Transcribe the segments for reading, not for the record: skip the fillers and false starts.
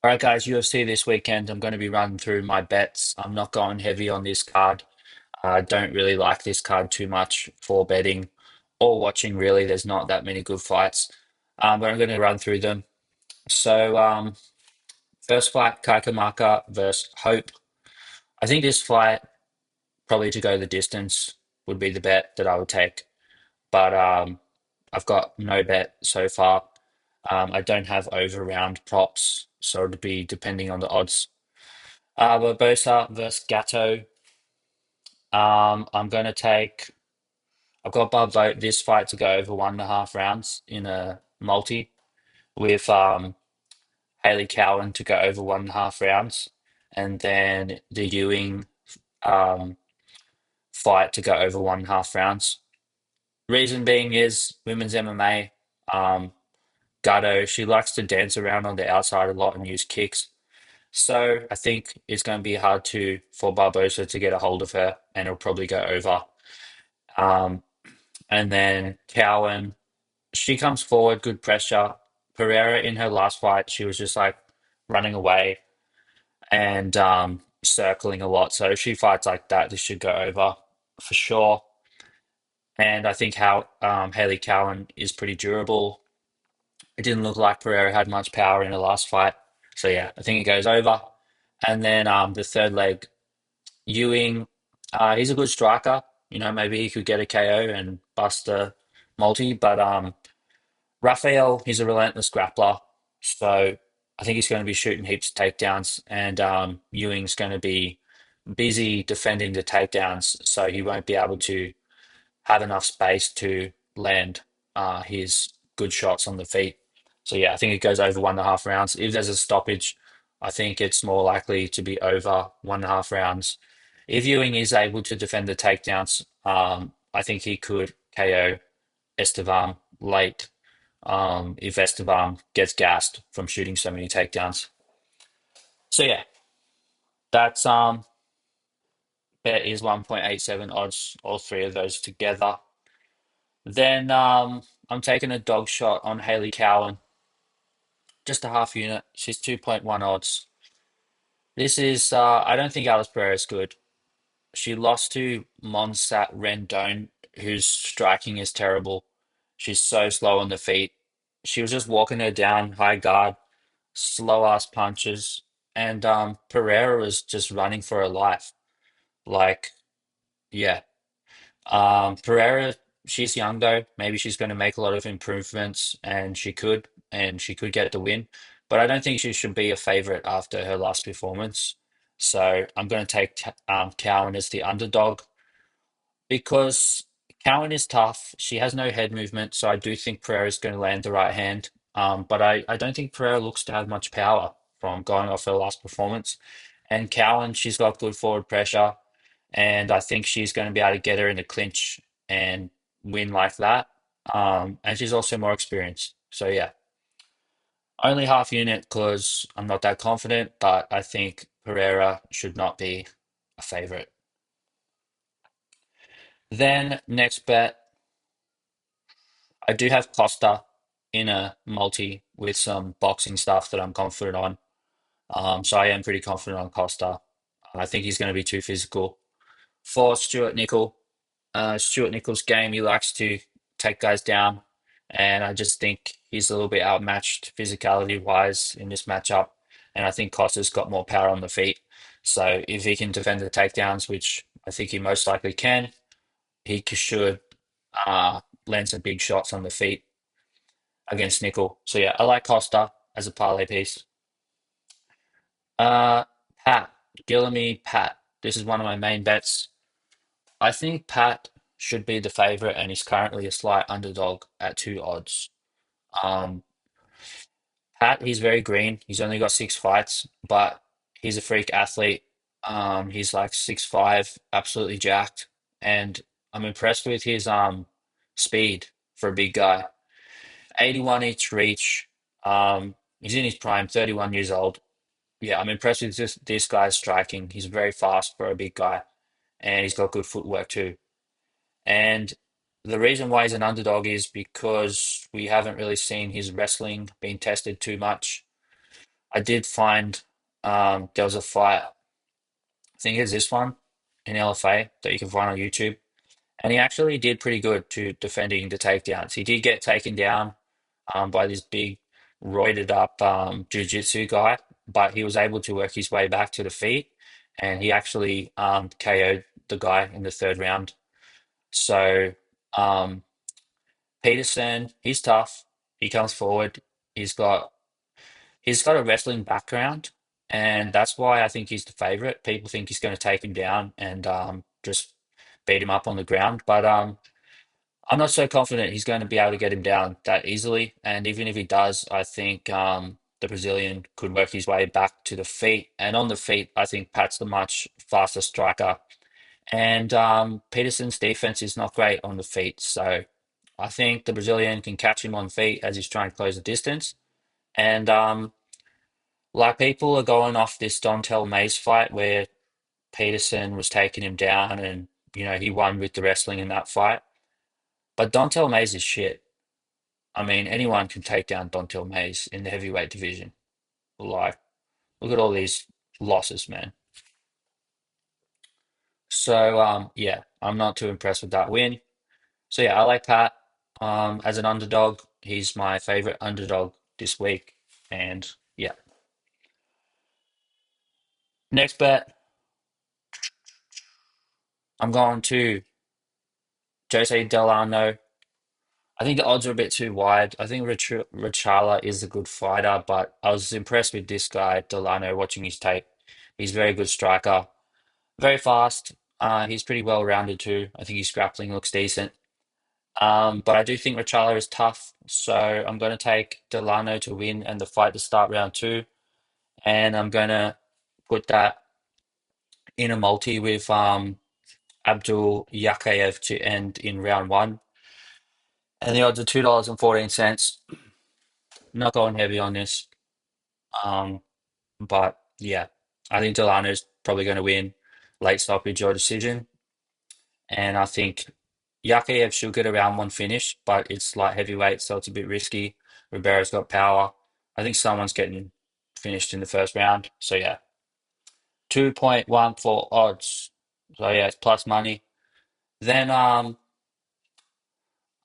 All right, guys, UFC this weekend. I'm going to be running through my bets. I'm not going heavy on this card. I don't really like this card too much for betting or watching, really. There's not that many good fights, but I'm going to run through them. So, first fight, Kaikamaka versus Hope. I think this fight, probably to go the distance, would be the bet that I would take. But I've got no bet so far. I don't have over round props, so it'd be depending on the odds. Barbosa versus Gatto. I'm going to take. I've got Barbo this fight to go over 1.5 rounds in a multi with Haley Cowan to go over 1.5 rounds, and then the Ewing um, fight to go over 1.5 rounds. Reason being is women's MMA. Um, Gatto, she likes to dance around on the outside a lot and use kicks. So I think it's going to be hard to for Barbosa to get a hold of her, and it'll probably go over. Um, and then Cowan, she comes forward, good pressure. Pereira in her last fight, she was just like running away and circling a lot. So if she fights like that, this should go over for sure. And I think how Haley Cowan is pretty durable. It didn't look like Pereira had much power in the last fight. So yeah, I think it goes over. And then the third leg, Ewing, he's a good striker. Maybe he could get a KO and bust a multi. But Raphael, he's a relentless grappler. So I think he's going to be shooting heaps of takedowns. And Ewing's going to be busy defending the takedowns. So he won't be able to have enough space to land his good shots on the feet. So yeah, I think it goes over 1.5 rounds. If there's a stoppage, I think it's more likely to be over 1.5 rounds. If Ewing is able to defend the takedowns, I think he could KO Estevam late. If Estevam gets gassed from shooting so many takedowns. So yeah, that's bet is 1.87 odds, all three of those together. Then I'm taking a dog shot on Haley Cowan, just a half unit. She's 2.1 odds. This is I don't think Alice Pereira is good. She lost to Monsat Rendon, whose striking is terrible. She's so slow on the feet. She was just walking her down, high guard, slow ass punches, and Pereira was just running for her life. Like, yeah. Pereira, she's young though. Maybe she's going to make a lot of improvements, and she could get the win. But I don't think she should be a favorite after her last performance. So I'm going to take Cowan as the underdog because Cowan is tough. She has no head movement, so I do think Pereira is going to land the right hand. But I don't think Pereira looks to have much power from going off her last performance. And Cowan, she's got good forward pressure, and I think she's going to be able to get her in the clinch and win like that. And she's also more experienced. So yeah, only half unit because I'm not that confident, but I think Pereira should not be a favorite. Then next bet, I do have Costa in a multi with some boxing stuff that I'm confident on. So I am pretty confident on Costa. I think he's going to be too physical. For Stuart Nickel, Stuart Nickel's game, he likes to take guys down, and I just think he's a little bit outmatched physicality wise in this matchup. And I think Costa's got more power on the feet. So if he can defend the takedowns, which I think he most likely can, should land some big shots on the feet against Nickel. So yeah, I like Costa as a parlay piece. Uh, Pat, Gillamy Pat. This is one of my main bets. I think Pat should be the favorite, and he's currently a slight underdog at 2 odds. Um, Pat, he's very green. He's only got 6 fights, but he's a freak athlete. He's like 6'5", absolutely jacked, and I'm impressed with his speed for a big guy. 81 each reach. He's in his prime, 31 years old. Yeah, I'm impressed with this guy's striking. He's very fast for a big guy, and he's got good footwork too. And the reason why he's an underdog is because we haven't really seen his wrestling being tested too much. I did find there was a fight, I think it's this one in LFA that you can find on YouTube. And he actually did pretty good to defending the takedowns. He did get taken down by this big roided up jiu-jitsu guy, but he was able to work his way back to the feet and he actually KO'd the guy in the third round. So um, Peterson, he's tough. He comes forward. He's got he's got a wrestling background, and that's why I think he's the favorite. People think he's going to take him down and just beat him up on the ground, but I'm not so confident he's going to be able to get him down that easily. And even if he does, I think the Brazilian could work his way back to the feet. And on the feet, I think Pat's the much faster striker. And Peterson's defense is not great on the feet. So I think the Brazilian can catch him on feet as he's trying to close the distance. And like people are going off this Dontel Mays fight where Peterson was taking him down and, he won with the wrestling in that fight. But Dontel Mays is shit. I mean, anyone can take down Dontel Mays in the heavyweight division. Like, look at all these losses, man. So, yeah, I'm not too impressed with that win. So, yeah, I like Pat as an underdog. He's my favorite underdog this week. And yeah, next bet, I'm going to Jose Delano. I think the odds are a bit too wide. I think Richala is a good fighter, but I was impressed with this guy, Delano, watching his tape. He's a very good striker. Very fast. He's pretty well rounded too. I think his grappling looks decent. But I do think Rechala is tough, so I'm going to take Delano to win and the fight to start round two, and I'm going to put that in a multi with Abdul Yakayev to end in round one, and the odds are $2.14. Not going heavy on this, um, but yeah, I think Delano's probably going to win late stoppage or decision. And I think Yakayev should get a round one finish, but it's light heavyweight, so it's a bit risky. Ribeiro's got power. I think someone's getting finished in the first round. So yeah, 2.14 odds. So yeah, it's plus money. Then I'm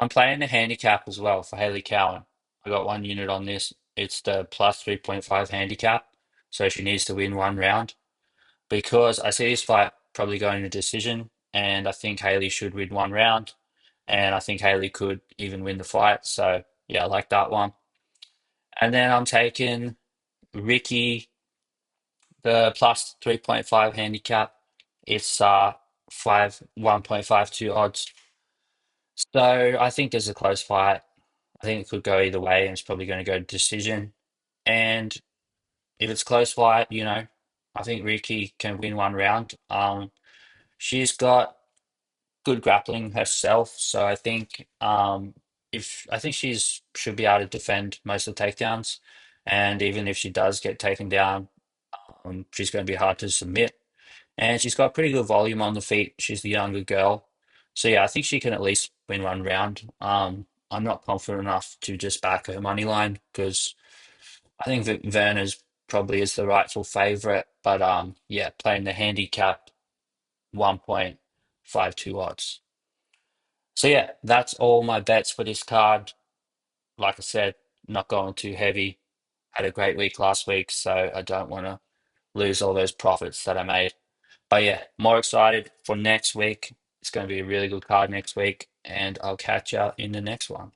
playing the handicap as well for Haley Cowan. I got one unit on this. It's the plus 3.5 handicap. So she needs to win one round because I see this fight probably going to decision, and I think Haley should win one round. And I think Haley could even win the fight. So yeah, I like that one. And then I'm taking Ricky, the plus 3.5 handicap. It's 1.52 odds. So I think there's a close fight. I think it could go either way, and it's probably going to go to decision. And if it's close fight, I think Ricky can win one round. She's got good grappling herself. So I think if I think she's should be able to defend most of the takedowns, and even if she does get taken down, she's going to be hard to submit. And she's got pretty good volume on the feet. She's the younger girl, so yeah, I think she can at least win one round. I'm not confident enough to just back her money line because I think that Werner's probably is the rightful favorite, but yeah, playing the handicap 1.52 odds. So yeah, that's all my bets for this card. Like I said, not going too heavy. Had a great week last week, so I don't want to lose all those profits that I made. But yeah, more excited for next week. It's going to be a really good card next week, and I'll catch you in the next one.